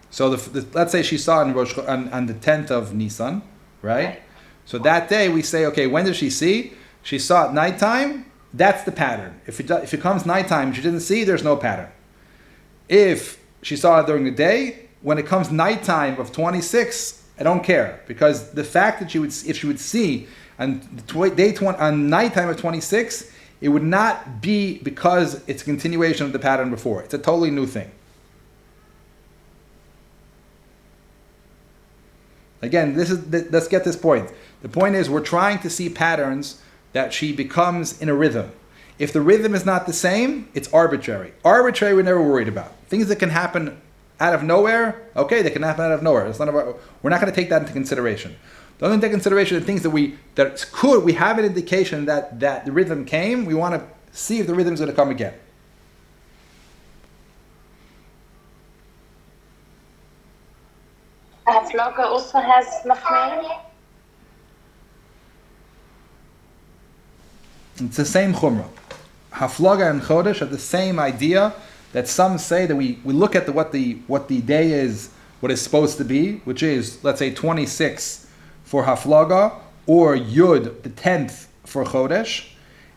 So let's say she saw on the 10th of Nisan, right? So that day we say, okay, when did she see? She saw at nighttime. That's the pattern. If it comes nighttime, she didn't see, there's no pattern. If she saw it during the day, when it comes nighttime of 26, I don't care, because the fact that if she would see on nighttime of 26, it would not be because it's a continuation of the pattern before. It's a totally new thing. Again, let's get this point. The point is we're trying to see patterns that she becomes in a rhythm. If the rhythm is not the same, it's arbitrary. Arbitrary, we're never worried about. Things that can happen out of nowhere, okay, they can happen out of nowhere. It's not about, we're not going to take that into consideration. The only take consideration of things that we have an indication that the rhythm came. We want to see if the rhythm is going to come again. Haflaga also has machmir. It's the same chumrah. Haflaga and chodesh are the same idea. That some say that we look at what the day is, what it's supposed to be, which is, let's say, 26 for Haflaga, or Yud, the 10th for Chodesh,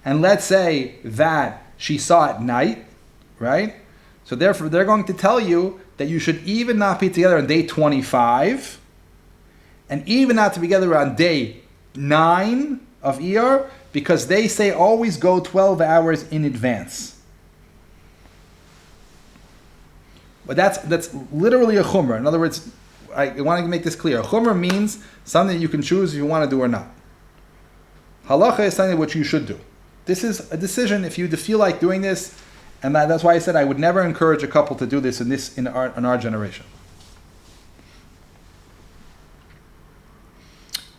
and let's say that she saw at night, right? So therefore, they're going to tell you that you should even not be together on day 25, and even not to be together on day 9 of Iyar, because they say always go 12 hours in advance. But that's literally a chumrah. In other words, I want to make this clear. A chumrah means something you can choose if you want to do or not. Halacha is something which you should do. This is a decision if you feel like doing this, and that's why I said I would never encourage a couple to do this in our generation.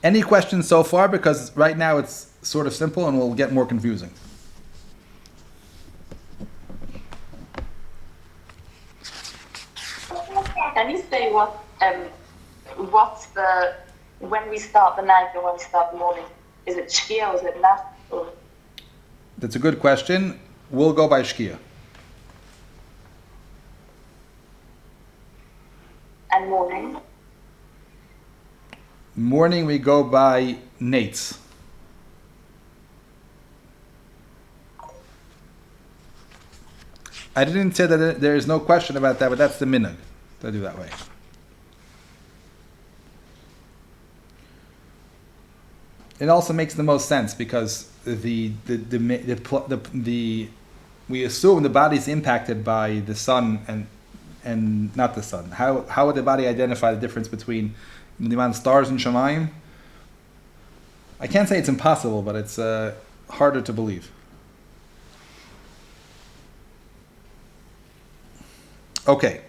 Any questions so far? Because right now it's sort of simple and will get more confusing. Can you say what's the, when we start the night and when we start the morning? Is it shkia or is it naf? That's a good question. We'll go by shkia. And morning? Morning we go by nates. I didn't say that there is no question about that, but that's the minhag. To do that way. It also makes the most sense because we assume the body is impacted by the sun and not the sun. How would the body identify the difference between the amount of stars in Shemayim? I can't say it's impossible, but it's harder to believe. Okay.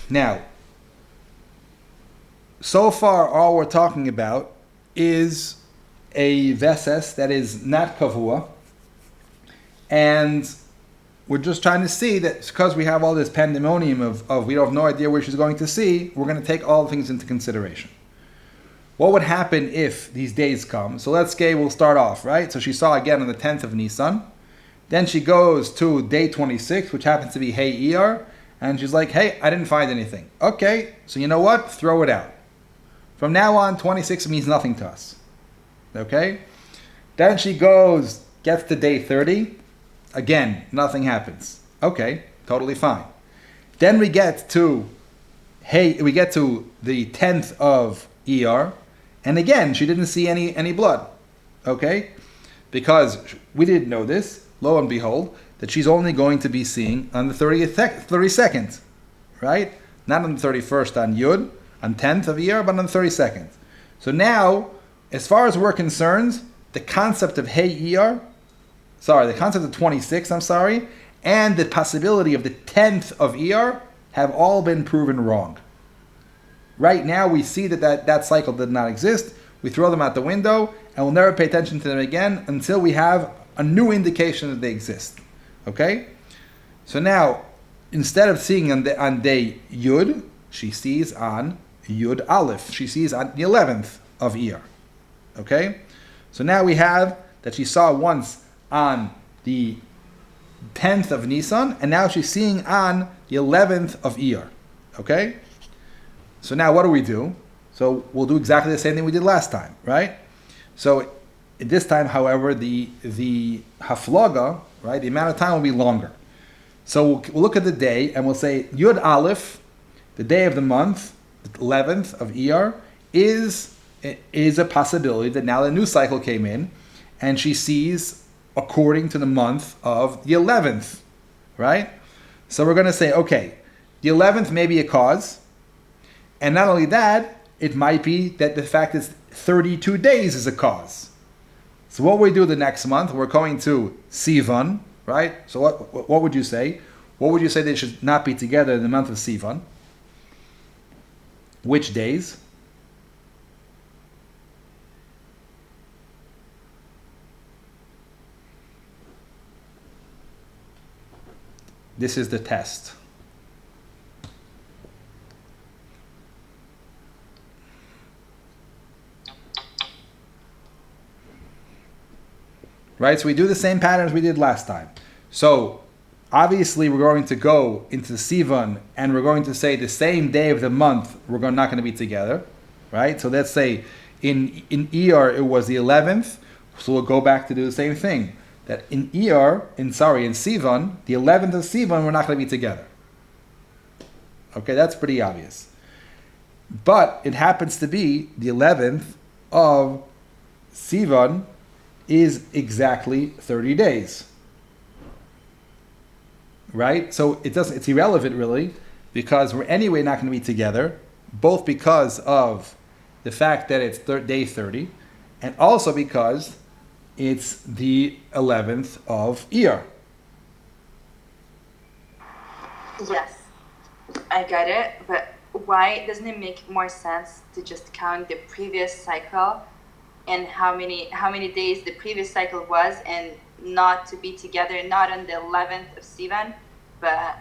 Now, so far all we're talking about is a veses that is not kavua, and we're just trying to see that because we have all this pandemonium of we have no idea where she's going to see, we're going to take all things into consideration. What would happen if these days come? So let's say we'll start off, right? So she saw again on the 10th of Nisan. Then she goes to day 26, which happens to be Hey Iyar, and she's like, hey, I didn't find anything. Okay, so you know what? Throw it out. From now on, 26 means nothing to us. Okay? Then she gets to day 30. Again, nothing happens. Okay, totally fine. Then we get to the 10th of Iyar, and again, she didn't see any blood. Okay? Because we didn't know this. Lo and behold, that she's only going to be seeing on the 32nd, right? Not on the 31st on Yud, on 10th of Iyar, but on the 32nd. So now, as far as we're concerned, the concept of the concept of 26, and the possibility of the 10th of Iyar have all been proven wrong. Right now, we see that cycle did not exist. We throw them out the window, and we'll never pay attention to them again until we have a new indication that they exist. Okay? So now, instead of seeing on day Yud, she sees on Yud Aleph. She sees on the 11th of Iyar. Okay? So now we have that she saw once on the 10th of Nisan, and now she's seeing on the 11th of Iyar. Okay? So now what do? So we'll do exactly the same thing we did last time, right? So this time, however, the haflaga, right, the amount of time will be longer. So we'll look at the day and we'll say Yud Aleph, the day of the month, the 11th of Iyar, is a possibility that now the new cycle came in and she sees according to the month of the 11th, right? So we're going to say, okay, The 11th may be a cause. And not only that, it might be that the fact it's 32 days is a cause. So what we do the next month, we're going to Sivan, right? So what would you say? What would you say they should not be together in the month of Sivan? Which days? This is the test. Right, so we do the same pattern as we did last time. So obviously we're going to go into Sivan and we're going to say the same day of the month not going to be together, right? So let's say in Iyar it was the 11th, so we'll go back to do the same thing. That in Sivan, the 11th of Sivan, we're not going to be together. Okay, that's pretty obvious. But it happens to be the 11th of Sivan is exactly 30 days. Right? So it's irrelevant really, because we're anyway not going to be together, both because of the fact that it's day 30, and also because it's the 11th of Iyar. Yes, I got it, but why doesn't it make more sense to just count the previous cycle and how many days the previous cycle was, and not to be together, not on the 11th of Sivan, but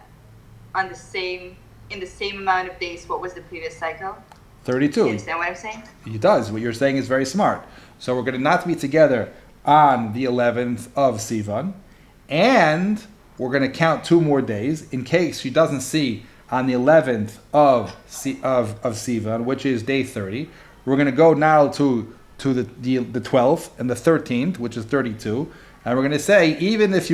on in the same amount of days? What was the previous cycle? 32. Do you understand what I'm saying? It does. What you're saying is very smart. So we're going to not be together on the 11th of Sivan, and we're going to count 2 more days in case she doesn't see on the 11th of Sivan, which is day 30. We're going to go now to the 12th and the 13th, which is 32, and we're going to say even if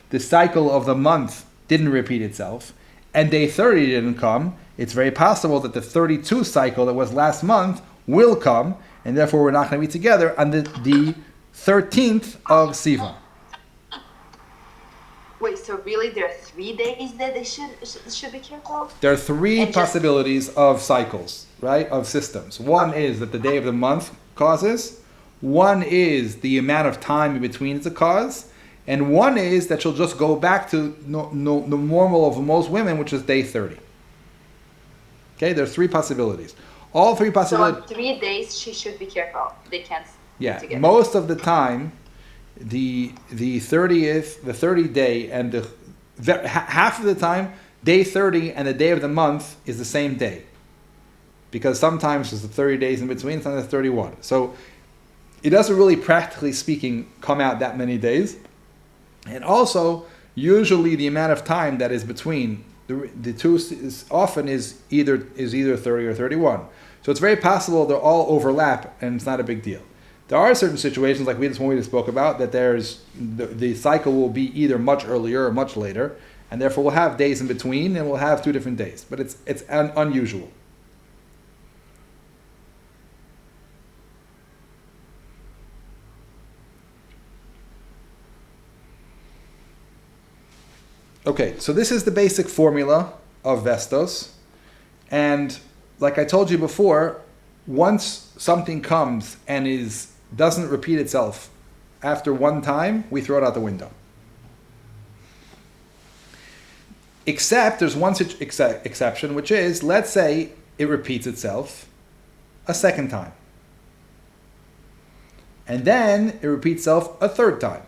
the cycle of the month didn't repeat itself and day 30 didn't come, it's very possible that the 32 cycle that was last month will come, and therefore we're not going to be together on the 13th of Sivan. Wait, so really there are 3 days that they should be careful? There are 3 possibilities of cycles, right? Of systems. One is that the day of the month causes. One is the amount of time in between is a cause. And one is that she'll just go back to the normal of most women, which is day 30. Okay, there's 3 possibilities. All 3 possibilities. So on 3 days she should be careful. They can't be together. Most of the time, the 30th, the 30 day, and half of the time, day 30 and the day of the month is the same day. Because sometimes there's the 30 days in between, sometimes 31. So it doesn't really, practically speaking, come out that many days. And also, usually the amount of time that is between the two is either 30 or 31. So it's very possible they'll all overlap, and it's not a big deal. There are certain situations, like this one we just spoke about, that there's the cycle will be either much earlier or much later, and therefore we'll have days in between, and we'll have 2 different days. But it's unusual. Okay, so this is the basic formula of Vestos. And like I told you before, once something comes and doesn't repeat itself after one time, we throw it out the window. Except there's one exception, which is, let's say it repeats itself a second time. And then it repeats itself a third time.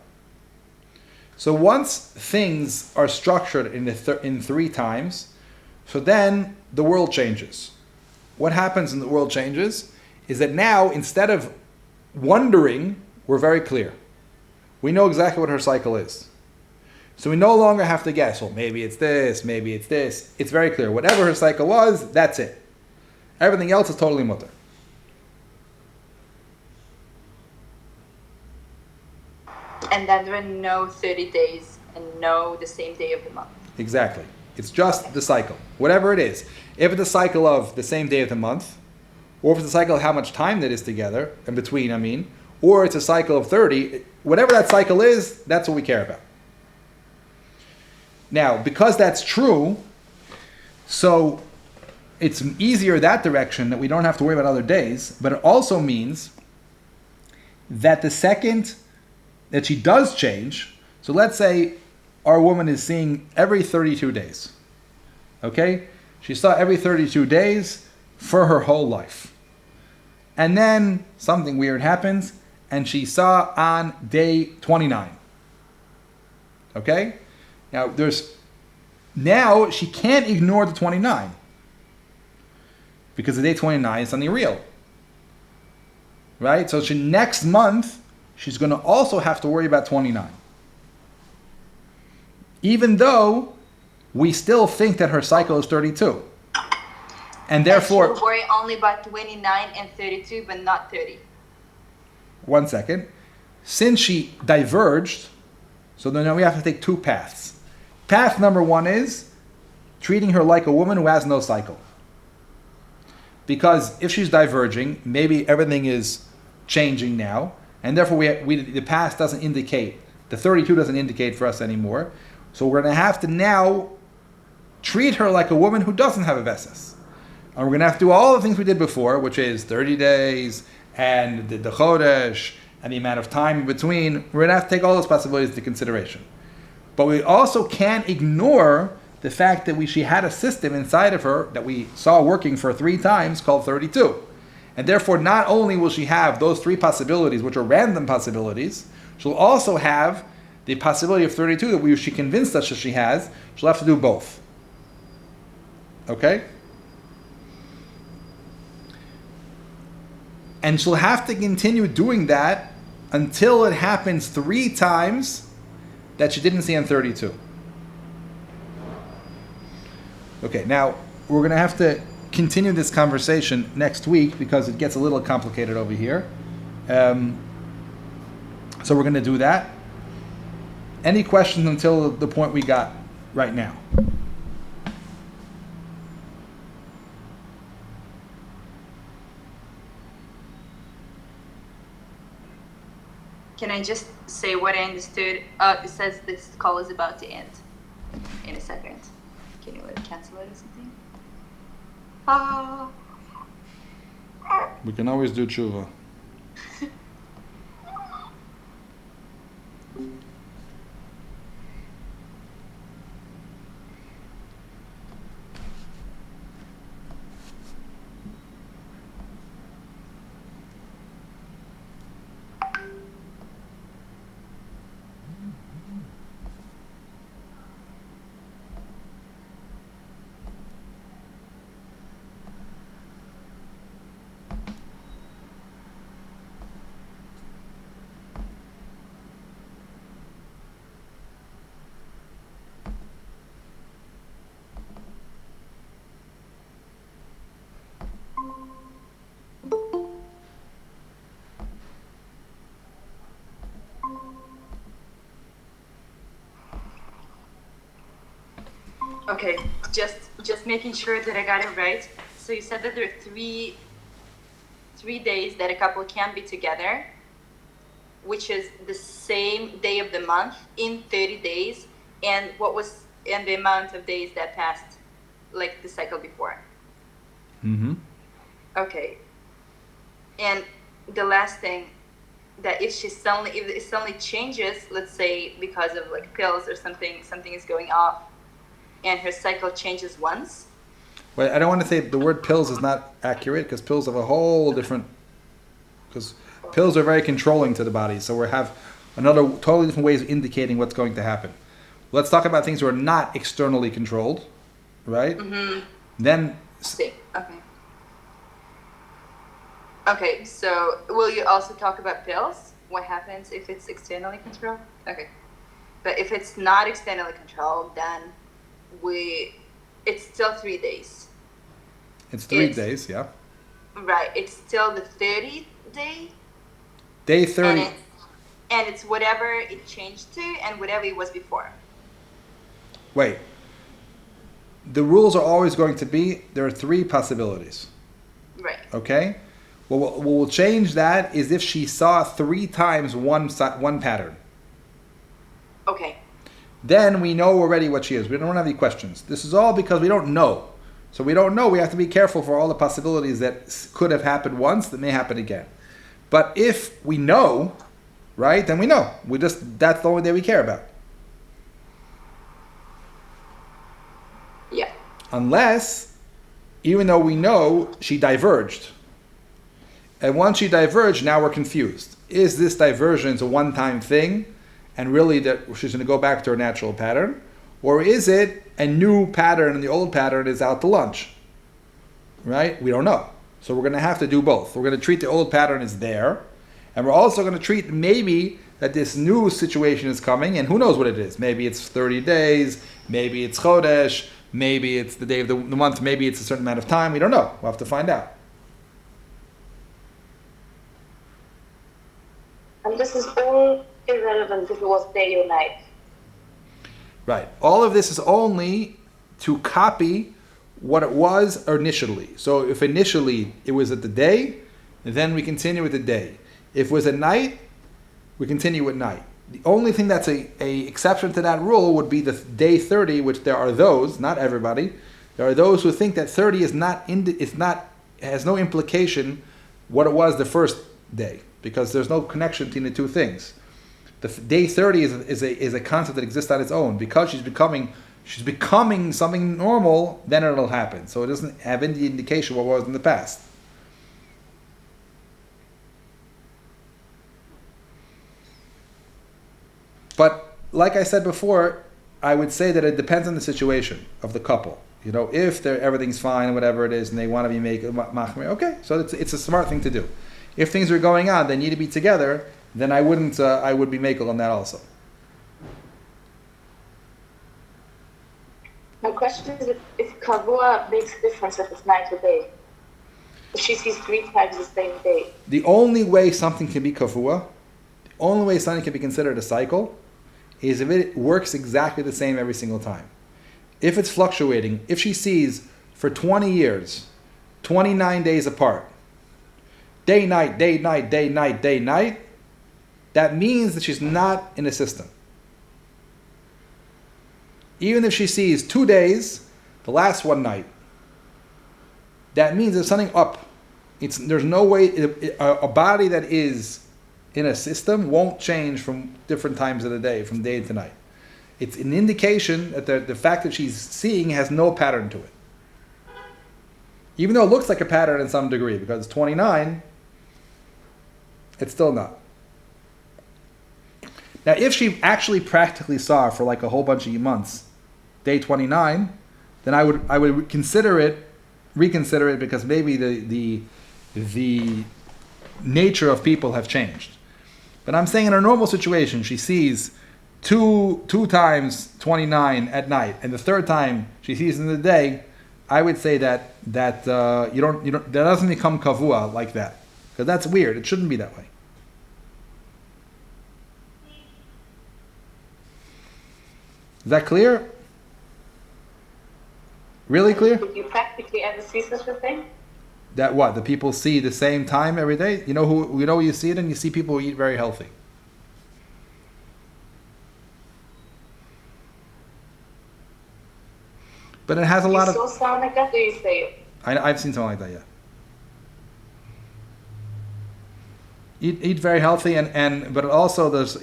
So once things are structured in 3 times, so then the world changes. What happens when the world changes is that now, instead of wondering, we're very clear. We know exactly what her cycle is. So we no longer have to guess, well, maybe it's this, maybe it's this. It's very clear. Whatever her cycle was, that's it. Everything else is totally mutter. And then there are no 30 days and no the same day of the month. Exactly. It's just the cycle. Whatever it is. If it's a cycle of the same day of the month, or if it's a cycle of how much time that is together, in between, or it's a cycle of 30, whatever that cycle is, that's what we care about. Now, because that's true, So it's easier that direction, that we don't have to worry about other days, but it also means that the second that she does change, so let's say our woman is seeing every 32 days. Okay? She saw every 32 days for her whole life. And then something weird happens, and she saw on day 29. Okay? Now she can't ignore the 29. Because the day 29 is something real. Right? So next month, she's going to also have to worry about 29. Even though we still think that her cycle is 32. And therefore... And she'll worry only about 29 and 32, but not 30. One second. Since she diverged, so then we have to take two paths. Path number one is treating her like a woman who has no cycle. Because if she's diverging, maybe everything is changing now, and therefore the past doesn't indicate, the 32 doesn't indicate for us anymore. So we're going to have to now treat her like a woman who doesn't have a Veses. And we're going to have to do all the things we did before, which is 30 days, and the Chodesh, and the amount of time in between. We're going to have to take all those possibilities into consideration. But we also can't ignore the fact that she had a system inside of her that we saw working for 3 times called 32. And therefore, not only will she have those 3 possibilities, which are random possibilities, she'll also have the possibility of 32 that she convinced us that she has. She'll have to do both. Okay? And she'll have to continue doing that until it happens 3 times that she didn't see on 32. Okay, now we're going to have to continue this conversation next week because it gets a little complicated over here. So we're going to do that. Any questions until the point we got right now? Can I just say what I understood? It says this call is about to end in a second. Can you cancel it or something? We can always do tshuva. Okay, just making sure that I got it right. So you said that there are three days that a couple can be together, which is the same day of the month in 30 days, and the amount of days that passed, like the cycle before. Mm-hmm. Okay. And the last thing, that if it suddenly changes, let's say because of like pills or something is going off, and her cycle changes once. Well, I don't want to say the word pills is not accurate because pills have a whole different. Because pills are very controlling to the body, so we have another totally different ways of indicating what's going to happen. Let's talk about things that are not externally controlled, right? Mm-hmm. Then. See. Okay. Okay. So, will you also talk about pills? What happens if it's externally controlled? Okay. But if it's not externally controlled, then it's still 3 days. It's 3 days, yeah. Right. It's still the 30th day. Day 30. And it's whatever it changed to and whatever it was before. Wait. The rules are always going to be, there are 3 possibilities. Right. Okay? Well, what will change that is if she saw 3 times one pattern. Okay. Then we know already what she is. We don't have any questions. This is all because we don't know. So we don't know. We have to be careful for all the possibilities that could have happened once that may happen again. But if we know, right, then we know. That's the only day we care about. Yeah. Unless, even though we know, she diverged. And once she diverged, now we're confused. Is this divergence a one-time thing, and really that she's going to go back to her natural pattern? Or is it a new pattern and the old pattern is out to lunch? Right? We don't know. So we're going to have to do both. We're going to treat the old pattern as there, and we're also going to treat maybe that this new situation is coming, and who knows what it is. Maybe it's 30 days, maybe it's Chodesh, maybe it's the day of the month, maybe it's a certain amount of time. We don't know. We'll have to find out. And this is all irrelevant if it was day or night. Right. All of this is only to copy what it was initially. So if initially it was at the day, then we continue with the day. If it was at night, we continue with night. The only thing that's a exception to that rule would be the day 30, which there are those, not everybody, there are those who think that 30 has no implication what it was the first day, because there's no connection between the two things. The day 30 is a concept that exists on its own. Because she's becoming something normal, then it'll happen. So it doesn't have any indication what was in the past. But like I said before, I would say that it depends on the situation of the couple. You know, if everything's fine, whatever it is, and they want to be making machmir, okay, so it's a smart thing to do. If things are going on, they need to be together, then I wouldn't. I would be makel on that also. My question is if kavua makes a difference if it's night or day. If she sees 3 times the same day. The only way something can be kavua, the only way something can be considered a cycle, is if it works exactly the same every single time. If it's fluctuating, if she sees for 20 years, 29 days apart, day, night, day, night, day, night, day, night, that means that she's not in a system. Even if she sees 2 days, the last one night, that means there's something up. There's no way, a body that is in a system won't change from different times of the day, from day to night. It's an indication that the fact that she's seeing has no pattern to it. Even though it looks like a pattern in some degree, because it's 29, it's still not. Now, if she actually practically saw for like a whole bunch of months, day 29, then I would reconsider it, because maybe the nature of people have changed. But I'm saying in a normal situation, she sees two times 29 at night, and the third time she sees in the day, I would say that that doesn't become kavua like that, because that's weird. It shouldn't be that way. Is that clear? Really clear? Did you practically ever see such a thing? That what? The people see the same time every day? You know you see it, and you see people who eat very healthy. But it has a lot of... You still sound like that, or you say it? I've seen something like that, yeah. Eat very healthy, but also there's,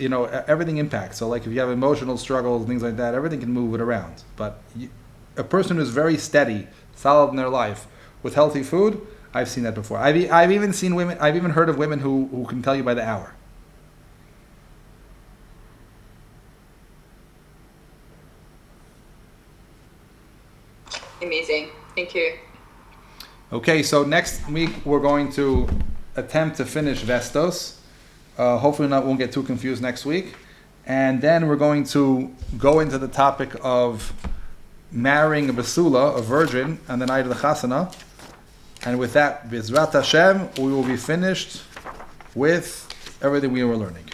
everything impacts. So like if you have emotional struggles, things like that, everything can move it around. But a person who's very steady, solid in their life, with healthy food, I've seen that before. I've even seen women, I've even heard of women who can tell you by the hour. Amazing. Thank you. Okay, so next week we're going to attempt to finish Vestos. Hopefully won't get too confused next week. And then we're going to go into the topic of marrying a basula, a virgin, on the night of the chasana. And with that, B'ezrat Hashem, we will be finished with everything we were learning.